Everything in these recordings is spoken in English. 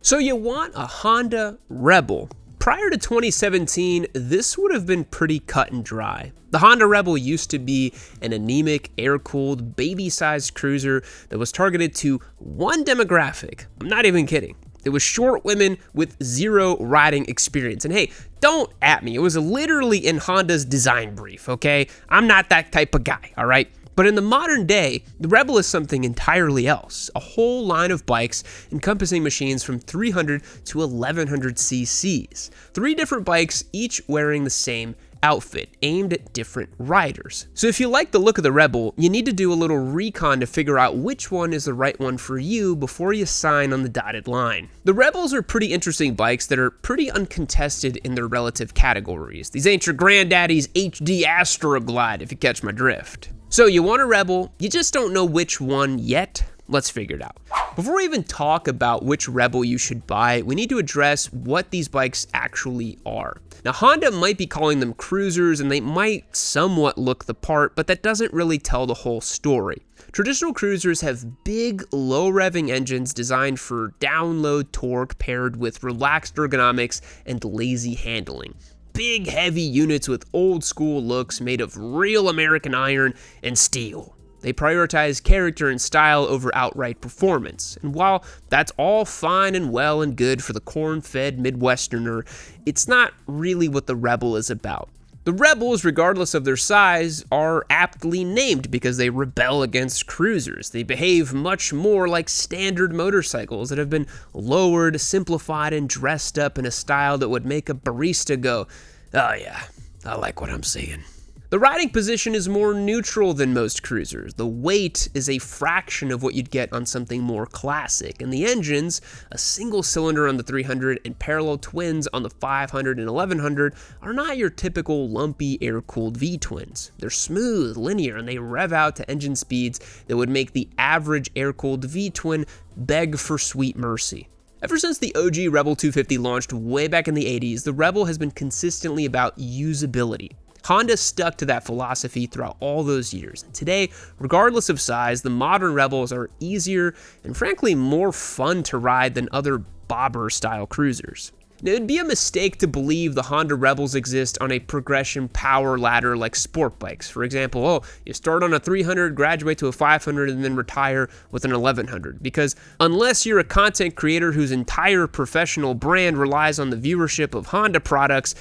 So you want a Honda Rebel. Prior to 2017, this would have been pretty cut and dry. The Honda Rebel used to be an anemic, air-cooled, baby-sized cruiser that was targeted to one demographic. I'm not even kidding. It was short women with zero riding experience. And hey, don't at me. It was literally in Honda's design brief, okay? I'm not that type of guy, all right? But in the modern day, the Rebel is something entirely else. A whole line of bikes encompassing machines from 300 to 1100 cc's. 3 different bikes, each wearing the same outfit, aimed at different riders. So if you like the look of the Rebel, you need to do a little recon to figure out which one is the right one for you before you sign on the dotted line. The Rebels are pretty interesting bikes that are pretty uncontested in their relative categories. These ain't your granddaddy's HD Astroglide, if you catch my drift. So you want a Rebel, you just don't know which one yet? Let's figure it out. Before we even talk about which Rebel you should buy, we need to address what these bikes actually are. Now, Honda might be calling them cruisers and they might somewhat look the part, but that doesn't really tell the whole story. Traditional cruisers have big, low-revving engines designed for download torque paired with relaxed ergonomics and lazy handling. Big, heavy units with old-school looks made of real American iron and steel. They prioritize character and style over outright performance. And while that's all fine and well and good for the corn-fed Midwesterner, it's not really what the Rebel is about. The Rebels, regardless of their size, are aptly named because they rebel against cruisers. They behave much more like standard motorcycles that have been lowered, simplified, and dressed up in a style that would make a barista go, "Oh yeah, I like what I'm seeing." The riding position is more neutral than most cruisers. The weight is a fraction of what you'd get on something more classic, and the engines, a single cylinder on the 300 and parallel twins on the 500 and 1100, are not your typical lumpy air-cooled V-twins. They're smooth, linear, and they rev out to engine speeds that would make the average air-cooled V-twin beg for sweet mercy. Ever since the OG Rebel 250 launched way back in the 80s, the Rebel has been consistently about usability. Honda stuck to that philosophy throughout all those years, and today, regardless of size, the modern Rebels are easier and frankly more fun to ride than other bobber-style cruisers. Now, it'd be a mistake to believe the Honda Rebels exist on a progression power ladder like sport bikes. For example, you start on a 300, graduate to a 500, and then retire with an 1100. Because unless you're a content creator whose entire professional brand relies on the viewership of Honda products,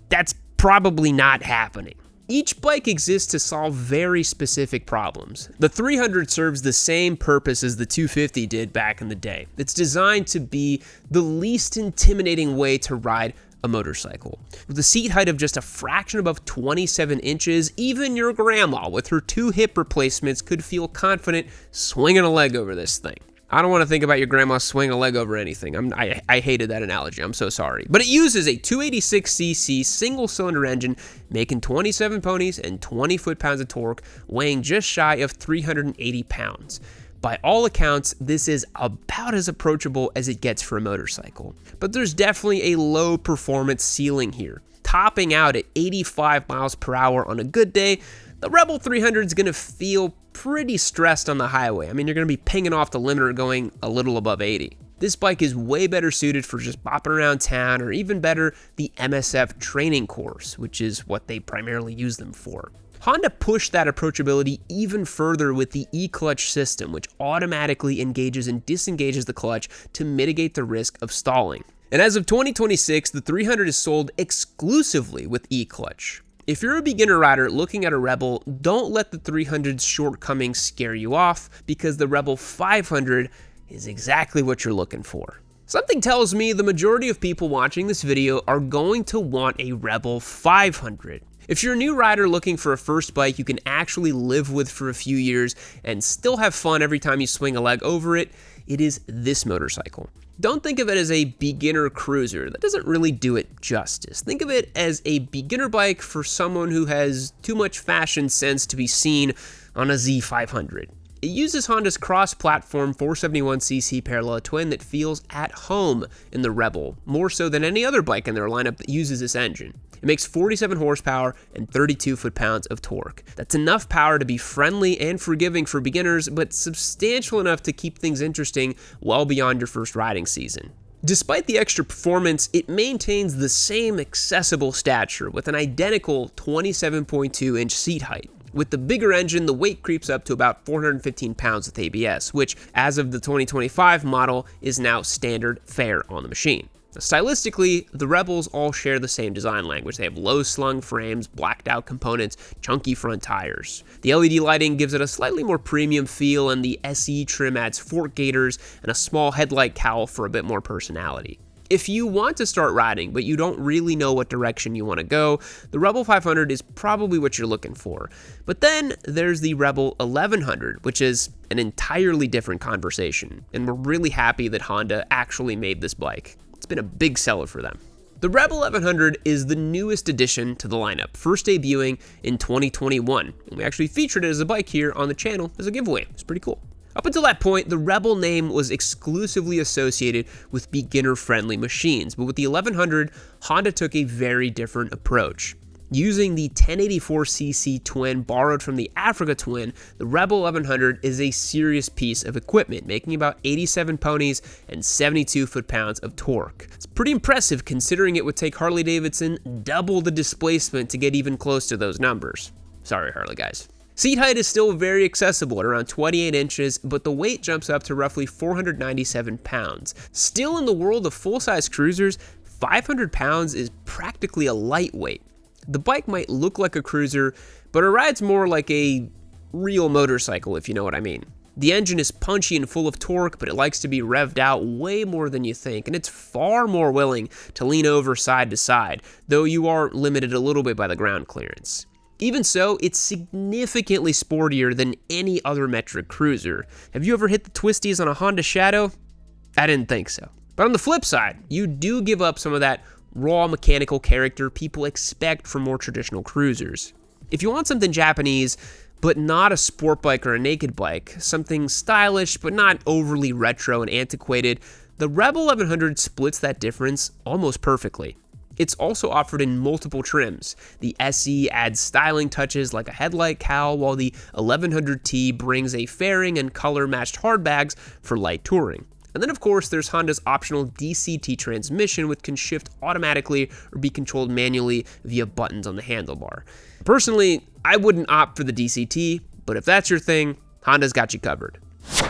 that's probably not happening. Each bike exists to solve very specific problems. The 300 serves the same purpose as the 250 did back in the day. It's designed to be the least intimidating way to ride a motorcycle. With a seat height of just a fraction above 27 inches, even your grandma with her 2 hip replacements could feel confident swinging a leg over this thing. I don't want to think about your grandma swinging a leg over anything. I hated that analogy. I'm so sorry. But it uses a 286cc single-cylinder engine, making 27 ponies and 20 foot-pounds of torque, weighing just shy of 380 pounds. By all accounts, this is about as approachable as it gets for a motorcycle. But there's definitely a low performance ceiling here. Topping out at 85 miles per hour on a good day, the Rebel 300 is going to feel pretty stressed on the highway. I mean, you're going to be pinging off the limiter going a little above 80. This bike is way better suited for just bopping around town, or even better, the MSF training course, which is what they primarily use them for. Honda pushed that approachability even further with the e-clutch system, which automatically engages and disengages the clutch to mitigate the risk of stalling. And as of 2026, the 300 is sold exclusively with e-clutch. If you're a beginner rider looking at a Rebel, don't let the 300's shortcomings scare you off, because the Rebel 500 is exactly what you're looking for. Something tells me the majority of people watching this video are going to want a Rebel 500. If you're a new rider looking for a first bike you can actually live with for a few years and still have fun every time you swing a leg over it, it is this motorcycle. Don't think of it as a beginner cruiser. That doesn't really do it justice. Think of it as a beginner bike for someone who has too much fashion sense to be seen on a Z500. It uses Honda's cross-platform 471cc parallel twin that feels at home in the Rebel, more so than any other bike in their lineup that uses this engine. It makes 47 horsepower and 32 foot-pounds of torque. That's enough power to be friendly and forgiving for beginners, but substantial enough to keep things interesting well beyond your first riding season. Despite the extra performance, it maintains the same accessible stature with an identical 27.2-inch seat height. With the bigger engine, the weight creeps up to about 415 pounds with ABS, which, as of the 2025 model, is now standard fare on the machine. Stylistically, the Rebels all share the same design language. They have low-slung frames, blacked-out components, chunky front tires. The LED lighting gives it a slightly more premium feel, and the SE trim adds fork gaiters and a small headlight cowl for a bit more personality. If you want to start riding, but you don't really know what direction you want to go, the Rebel 500 is probably what you're looking for. But then there's the Rebel 1100, which is an entirely different conversation, and we're really happy that Honda actually made this bike. It's been a big seller for them. The Rebel 1100 is the newest addition to the lineup, first debuting in 2021, and we actually featured it as a bike here on the channel as a giveaway. It's pretty cool. Up until that point, the Rebel name was exclusively associated with beginner-friendly machines, but with the 1100, Honda took a very different approach. Using the 1084cc twin borrowed from the Africa twin, the Rebel 1100 is a serious piece of equipment, making about 87 ponies and 72 foot-pounds of torque. It's pretty impressive considering it would take Harley-Davidson double the displacement to get even close to those numbers. Sorry, Harley guys. Seat height is still very accessible at around 28 inches, but the weight jumps up to roughly 497 pounds. Still in the world of full-size cruisers, 500 pounds is practically a lightweight. The bike might look like a cruiser, but it rides more like a real motorcycle, if you know what I mean. The engine is punchy and full of torque, but it likes to be revved out way more than you think, and it's far more willing to lean over side to side, though you are limited a little bit by the ground clearance. Even so, it's significantly sportier than any other metric cruiser. Have you ever hit the twisties on a Honda Shadow? I didn't think so. But on the flip side, you do give up some of that raw mechanical character people expect from more traditional cruisers. If you want something Japanese, but not a sport bike or a naked bike, something stylish but not overly retro and antiquated, the Rebel 1100 splits that difference almost perfectly. It's also offered in multiple trims. The SE adds styling touches like a headlight cowl, while the 1100T brings a fairing and color-matched hardbags for light touring. And then, of course, there's Honda's optional DCT transmission, which can shift automatically or be controlled manually via buttons on the handlebar. Personally, I wouldn't opt for the DCT, but if that's your thing, Honda's got you covered.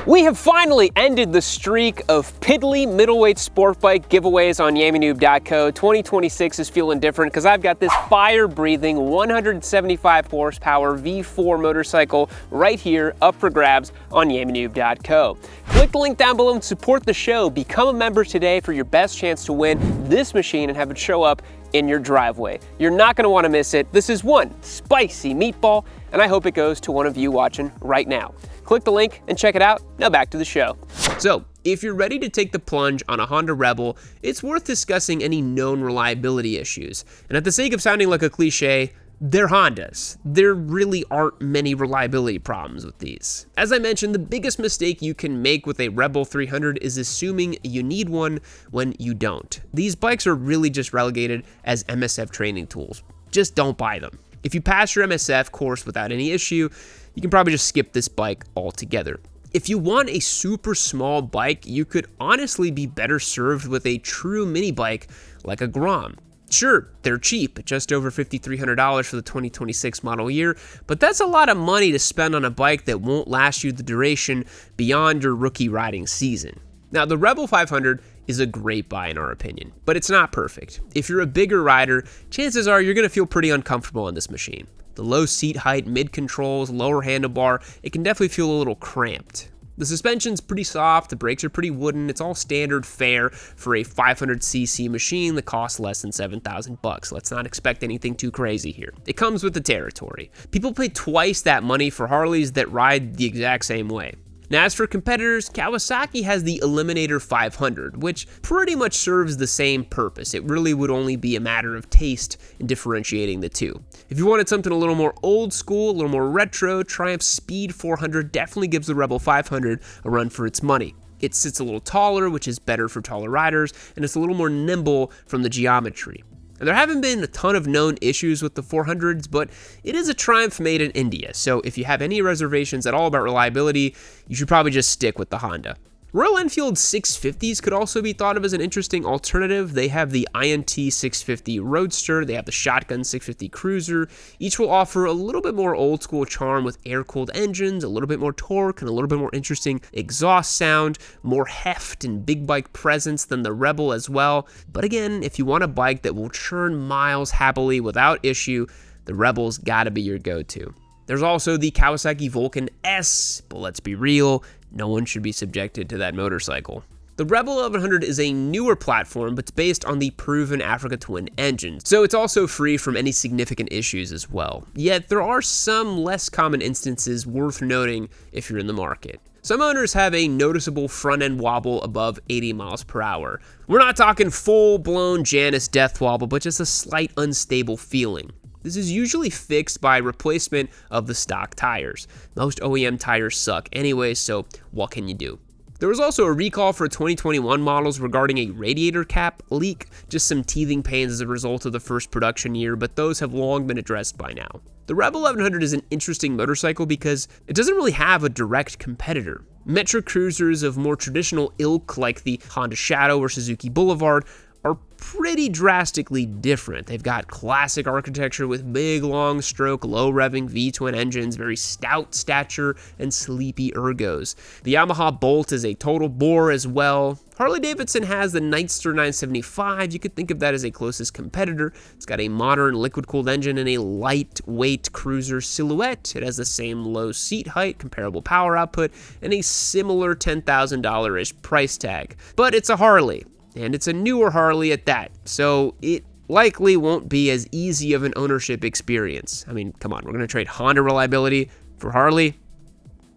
We have finally ended the streak of piddly middleweight sport bike giveaways on YamiNoob.co. 2026 is feeling different because I've got this fire-breathing 175 horsepower V4 motorcycle right here up for grabs on YamiNoob.co. Click the link down below and support the show. Become a member today for your best chance to win this machine and have it show up in your driveway. You're not going to want to miss it. This is one spicy meatball, and I hope it goes to one of you watching right now. Click the link and check it out. Now back to the show. So, if you're ready to take the plunge on a Honda Rebel, it's worth discussing any known reliability issues. And at the sake of sounding like a cliche, they're Hondas. There really aren't many reliability problems with these. As I mentioned, the biggest mistake you can make with a Rebel 300 is assuming you need one when you don't. These bikes are really just relegated as MSF training tools. Just don't buy them. If you pass your MSF course without any issue, you can probably just skip this bike altogether. If you want a super small bike, you could honestly be better served with a true mini bike like a Grom. Sure, they're cheap at just over $5,300 for the 2026 model year, but that's a lot of money to spend on a bike that won't last you the duration beyond your rookie riding season. Now, the Rebel 500 is a great buy in our opinion, but it's not perfect. If you're a bigger rider, chances are you're going to feel pretty uncomfortable on this machine. The low seat height, mid-controls, lower handlebar, it can definitely feel a little cramped. The suspension's pretty soft, the brakes are pretty wooden, it's all standard fare for a 500cc machine that costs less than $7,000. Let's not expect anything too crazy here. It comes with the territory. People pay twice that money for Harleys that ride the exact same way. Now, as for competitors, Kawasaki has the Eliminator 500, which pretty much serves the same purpose. It really would only be a matter of taste in differentiating the two. If you wanted something a little more old school, a little more retro, Triumph Speed 400 definitely gives the Rebel 500 a run for its money. It sits a little taller, which is better for taller riders, and it's a little more nimble from the geometry. And there haven't been a ton of known issues with the 400s, but it is a Triumph made in India, so if you have any reservations at all about reliability, you should probably just stick with the Honda. Royal Enfield 650s could also be thought of as an interesting alternative. They have the INT 650 Roadster, they have the Shotgun 650 Cruiser. Each will offer a little bit more old school charm with air-cooled engines, a little bit more torque, and a little bit more interesting exhaust sound, more heft and big bike presence than the Rebel as well. But again, if you want a bike that will churn miles happily without issue, the Rebel's gotta be your go-to. There's also the Kawasaki Vulcan S, but let's be real, no one should be subjected to that motorcycle. The Rebel 1100 is a newer platform, but it's based on the proven Africa Twin engine, so it's also free from any significant issues as well. Yet there are some less common instances worth noting if you're in the market. Some owners have a noticeable front-end wobble above 80 miles per hour. We're not talking full-blown Janus death wobble, but just a slight unstable feeling. This is usually fixed by replacement of the stock tires. Most OEM tires suck anyway, so what can you do? There was also a recall for 2021 models regarding a radiator cap leak, just some teething pains as a result of the first production year, but those have long been addressed by now. The Rebel 1100 is an interesting motorcycle because it doesn't really have a direct competitor. Metro cruisers of more traditional ilk like the Honda Shadow or Suzuki Boulevard are pretty drastically different. They've got classic architecture with big, long stroke, low revving V-twin engines, very stout stature, and sleepy ergos. The Yamaha Bolt is a total bore as well. Harley-Davidson has the Nightster 975. You could think of that as a closest competitor. It's got a modern liquid-cooled engine and a lightweight cruiser silhouette. It has the same low seat height, comparable power output, and a similar $10,000-ish price tag. But it's a Harley. And it's a newer Harley at that, so it likely won't be as easy of an ownership experience. I mean, come on, we're going to trade Honda reliability for Harley?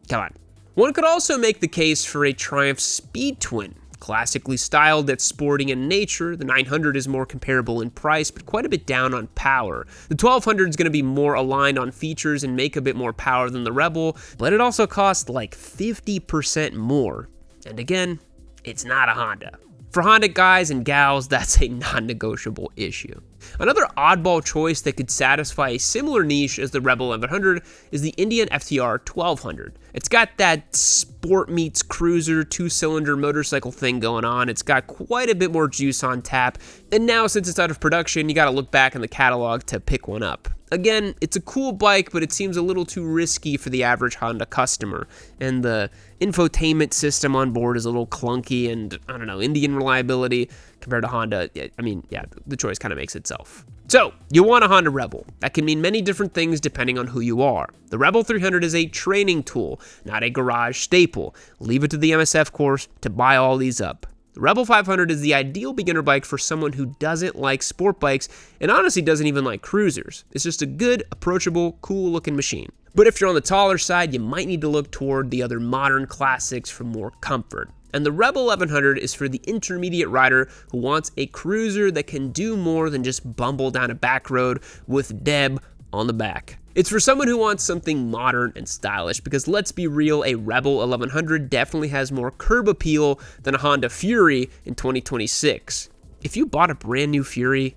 Come on. One could also make the case for a Triumph Speed Twin. Classically styled yet sporting in nature, the 900 is more comparable in price, but quite a bit down on power. The 1200 is going to be more aligned on features and make a bit more power than the Rebel, but it also costs like 50% more. And again, it's not a Honda. For Honda guys and gals, that's a non-negotiable issue. Another oddball choice that could satisfy a similar niche as the Rebel 1100 is the Indian FTR 1200. It's got that sport meets cruiser two-cylinder motorcycle thing going on. It's got quite a bit more juice on tap, and now since it's out of production, you gotta look back in the catalog to pick one up. Again, it's a cool bike, but it seems a little too risky for the average Honda customer, and the infotainment system on board is a little clunky, and I don't know, Indian reliability compared to Honda, I mean, yeah, the choice kind of makes itself. So, you want a Honda Rebel. That can mean many different things depending on who you are. The Rebel 300 is a training tool, not a garage staple. Leave it to the MSF course to buy all these up. The Rebel 500 is the ideal beginner bike for someone who doesn't like sport bikes and honestly doesn't even like cruisers. It's just a good, approachable, cool-looking machine. But if you're on the taller side, you might need to look toward the other modern classics for more comfort. And the Rebel 1100 is for the intermediate rider who wants a cruiser that can do more than just bumble down a back road with Deb on the back. It's for someone who wants something modern and stylish, because let's be real, a Rebel 1100 definitely has more curb appeal than a Honda Fury in 2026. If you bought a brand new Fury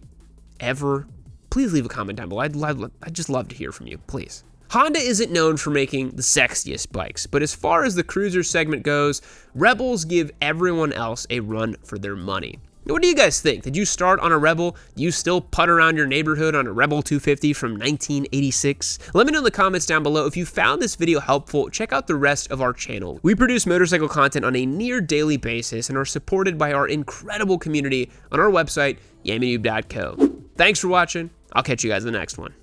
ever, please leave a comment down below. I'd just love to hear from you, please. Honda isn't known for making the sexiest bikes, but as far as the cruiser segment goes, Rebels give everyone else a run for their money. What do you guys think? Did you start on a Rebel? Do you still putt around your neighborhood on a Rebel 250 from 1986? Let me know in the comments down below. If you found this video helpful, check out the rest of our channel. We produce motorcycle content on a near daily basis and are supported by our incredible community on our website, yammynoob.co. Thanks for watching. I'll catch you guys in the next one.